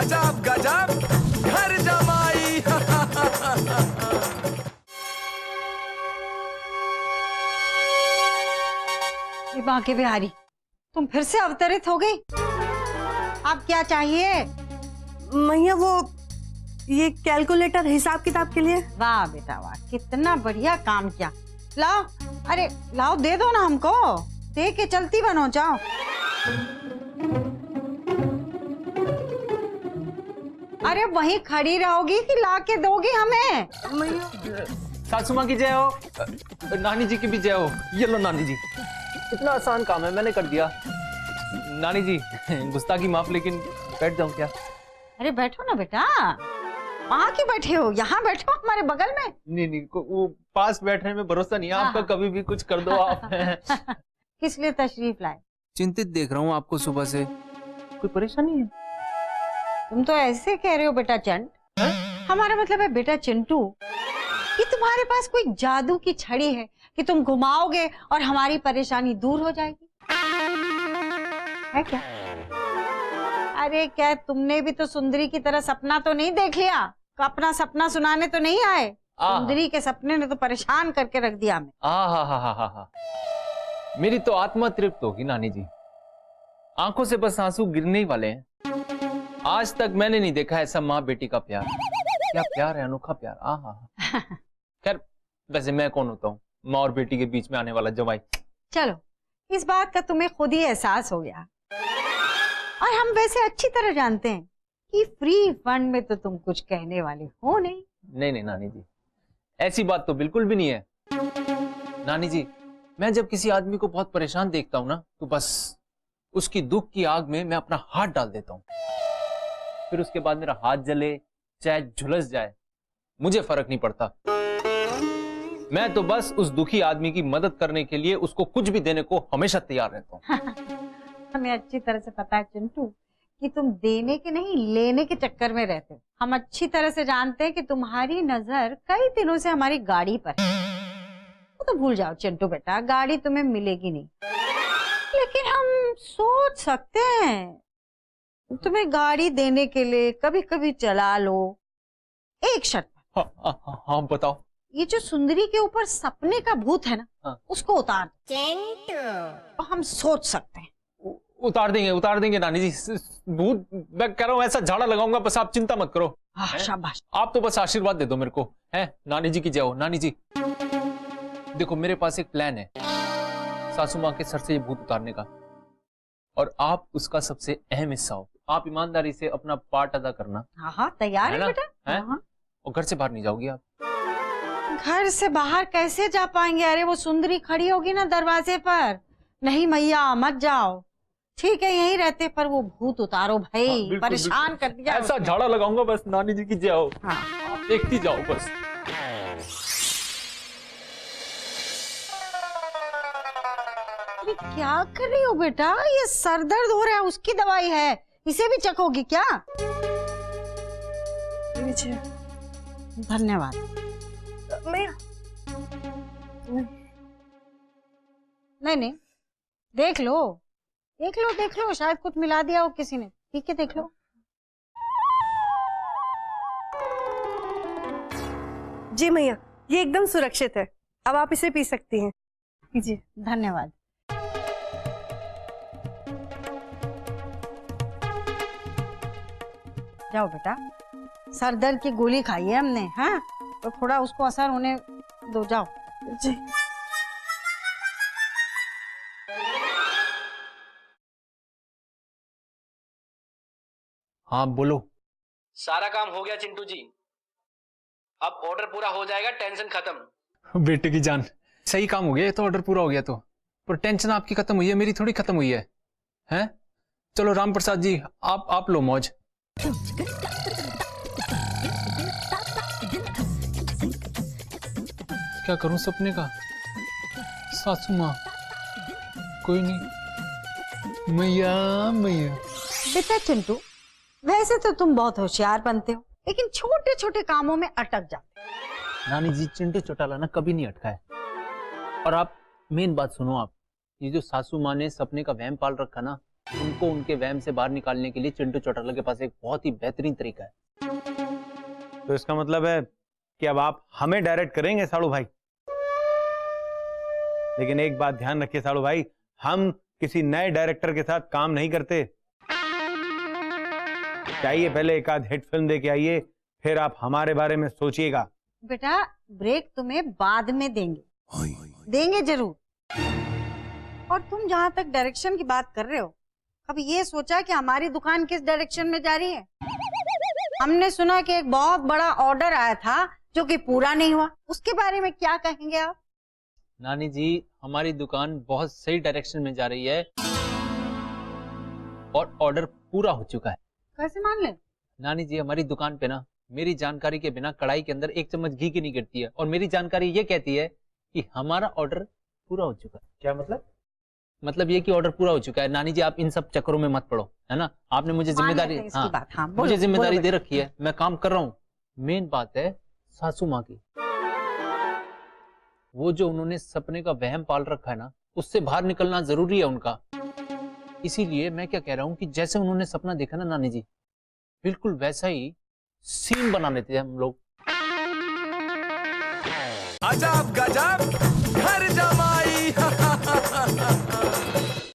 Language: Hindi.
गजब गजब घर जमाई। ये बांके बिहारी, तुम फिर से अवतरित हो गई। अब क्या चाहिए? मैया वो ये कैलकुलेटर हिसाब किताब के लिए। वाह बेटा वाह, कितना बढ़िया काम किया। लाओ, अरे लाओ, दे दो ना हमको, दे के चलती बनो, जाओ। अरे वहीं खड़ी रहोगी कि ला के दोगी हमें? सासू माँ की जय हो, नानी जी की भी जय हो। ये लो नानी जी, इतना आसान काम है, मैंने कर दिया। नानी जी गुस्ताखी माफ, लेकिन बैठ जाऊं क्या? अरे बैठो ना बेटा, वहाँ क्यों बैठे हो, यहाँ बैठो हमारे बगल में। नहीं, वो पास बैठने में भरोसा नहीं है आपका, कभी भी कुछ कर दो आप। किस लिए तशरीफ लाए? चिंतित देख रहा हूँ आपको सुबह से, कोई परेशानी है? तुम तो ऐसे कह रहे हो बेटा चंट, हमारा मतलब है बेटा चिंटू कि तुम्हारे पास कोई जादू की छड़ी है कि तुम घुमाओगे और हमारी परेशानी दूर हो जाएगी, है क्या? अरे क्या तुमने भी तो सुंदरी की तरह सपना तो नहीं देख लिया? अपना सपना सुनाने तो नहीं आए? सुंदरी के सपने ने तो परेशान करके रख दिया हमें। हा। मेरी तो आत्मा तृप्त होगी नानी जी, आंखों से बस आंसू गिरने ही वाले हैं। आज तक मैंने नहीं देखा ऐसा माँ बेटी का प्यार। क्या प्यार है, अनोखा प्यार। हा। खैर वैसे मैं कौन होता हूँ माँ और बेटी के बीच में आने वाला जवाई। चलो, इस बात का तुम्हें खुद ही एहसास हो गया, और हम वैसे अच्छी तरह जानते हैं कि फ्री फंड में तो तुम कुछ कहने वाले हो नहीं। नहीं नानी जी, ऐसी बात तो बिल्कुल भी नहीं है। नानी जी, मैं जब किसी आदमी को बहुत परेशान देखता हूँ ना, तो बस उसकी दुख की आग में मैं अपना हाथ डाल देता हूँ। फिर उसके बाद मेरा हाथ जले चाहे झुलस जाए, मुझे फर्क नहीं पड़ता। मैं तो बस उस दुखी आदमी की मदद करने के लिए उसको कुछ भी देने को हमेशा तैयार रहता हूँ। हमें अच्छी तरह से पता है चिंटू कि तुम देने के नहीं लेने के चक्कर में रहते हो। हम अच्छी तरह से जानते हैं कि तुम्हारी नजर कई दिनों से हमारी गाड़ी पर है। तो भूल जाओ चिंटू बेटा, गाड़ी तुम्हें मिलेगी नहीं, लेकिन हम सोच सकते हैं तुम्हें गाड़ी देने के लिए कभी कभी चला लो, एक शर्त पर। हाँ बताओ। ये जो सुंदरी के ऊपर सपने का भूत है ना, हाँ। उसको उतार तो हम सोच सकते हैं। उतार देंगे नानी जी। भूत मैं कह रहा हूँ ऐसा झाड़ा लगाऊंगा, बस आप चिंता मत करो। शाबाश। आप तो बस आशीर्वाद दे दो मेरे को, है नानी जी की जय हो। नानी जी देखो, मेरे पास एक प्लान है सासू माँ के सर से ये भूत उतारने का, और आप उसका सबसे अहम हिस्सा हो। आप ईमानदारी से अपना पार्ट अदा करना। हाँ तैयार है बेटा। और घर से बाहर नहीं जाओगी आप? घर से बाहर कैसे जा पाएंगे? अरे वो सुंदरी खड़ी होगी ना दरवाजे पर। नहीं मैया मत जाओ, ठीक है यहीं रहते, पर वो भूत उतारो भाई। बिल्कुल, परेशान कर दिया ऐसा झाड़ा लगाऊंगा, बस नानी जी की जय हो। हाँ। देखती जाओ बस। अरे क्या कर रही हो बेटा? ये सर दर्द हो रहा है, उसकी दवाई है, इसे भी चखोगी क्या? धन्यवाद। नहीं, देख लो, शायद कुछ मिला दिया हो किसी ने। ठीक है देख लो। जी मैया, ये एकदम सुरक्षित है, अब आप इसे पी सकती हैं। जी धन्यवाद। जाओ बेटा, सर दर्द की गोली खाई है हमने, हाँ तो थोड़ा उसको असर होने दो, जाओ। जी। हाँ बोलो। सारा काम हो गया चिंटू जी, अब ऑर्डर पूरा हो जाएगा, टेंशन खत्म। बेटे की जान, सही काम हो गया, ये तो ऑर्डर पूरा हो गया तो, पर टेंशन आपकी खत्म हुई है, मेरी थोड़ी खत्म हुई है। हैं? चलो राम प्रसाद जी, आप लो मौज। क्या करूं सपने का? सासू माँ कोई नहीं, मैया। बेटा चिंटू, वैसे तो तुम बहुत होशियार बनते हो, लेकिन छोटे छोटे कामों में अटक जाते। नानी जी, चिंटू चौटाला ना कभी नहीं अटका है। और आप मेन बात सुनो, आप ये जो सासू माँ ने सपने का वहम पाल रखा ना, उनको उनके वहम से बाहर निकालने के लिए चिंटू चौटाला के पास एक बहुत ही बेहतरीन तरीका है। तो इसका मतलब है कि अब आप हमें डायरेक्ट करेंगे साड़ू भाई। लेकिन एक बात ध्यान रखिए साड़ू भाई, हम किसी नए डायरेक्टर के साथ काम नहीं करते। चाहिए पहले एक आध हिट फिल्म देके आइए, फिर आप हमारे बारे में सोचिएगा। बेटा ब्रेक तुम्हें बाद में देंगे जरूर। और तुम जहां तक डायरेक्शन की बात कर रहे हो, कभी ये सोचा कि हमारी दुकान किस डायरेक्शन में जा रही है? हमने सुना कि एक बहुत बड़ा ऑर्डर आया था जो कि पूरा नहीं हुआ, उसके बारे में क्या कहेंगे आप? नानी जी, हमारी दुकान बहुत सही डायरेक्शन में जा रही है और ऑर्डर पूरा हो चुका है। कैसे मान ले? नानी जी, हमारी दुकान पे ना मेरी जानकारी के बिना कढ़ाई के अंदर एक चम्मच घी की नहीं गिरती है, और मेरी जानकारी ये कहती है कि हमारा ऑर्डर पूरा हो चुका है। क्या मतलब? मतलब ये कि ऑर्डर पूरा हो चुका है। नानी जी, आप इन सब चक्करों में मत पड़ो, है ना। आपने मुझे जिम्मेदारी मुझे जिम्मेदारी दे रखी है, मैं काम कर रहा हूँ। मेन बात है सासू माँ की, वो जो उन्होंने सपने का वहम पाल रखा है ना, उससे बाहर निकलना जरूरी है उनका। इसीलिए मैं क्या कह रहा हूँ कि जैसे उन्होंने सपना देखा ना नानी जी, बिल्कुल वैसा ही सीन बना लेते हैं हम लोग। अजब गजब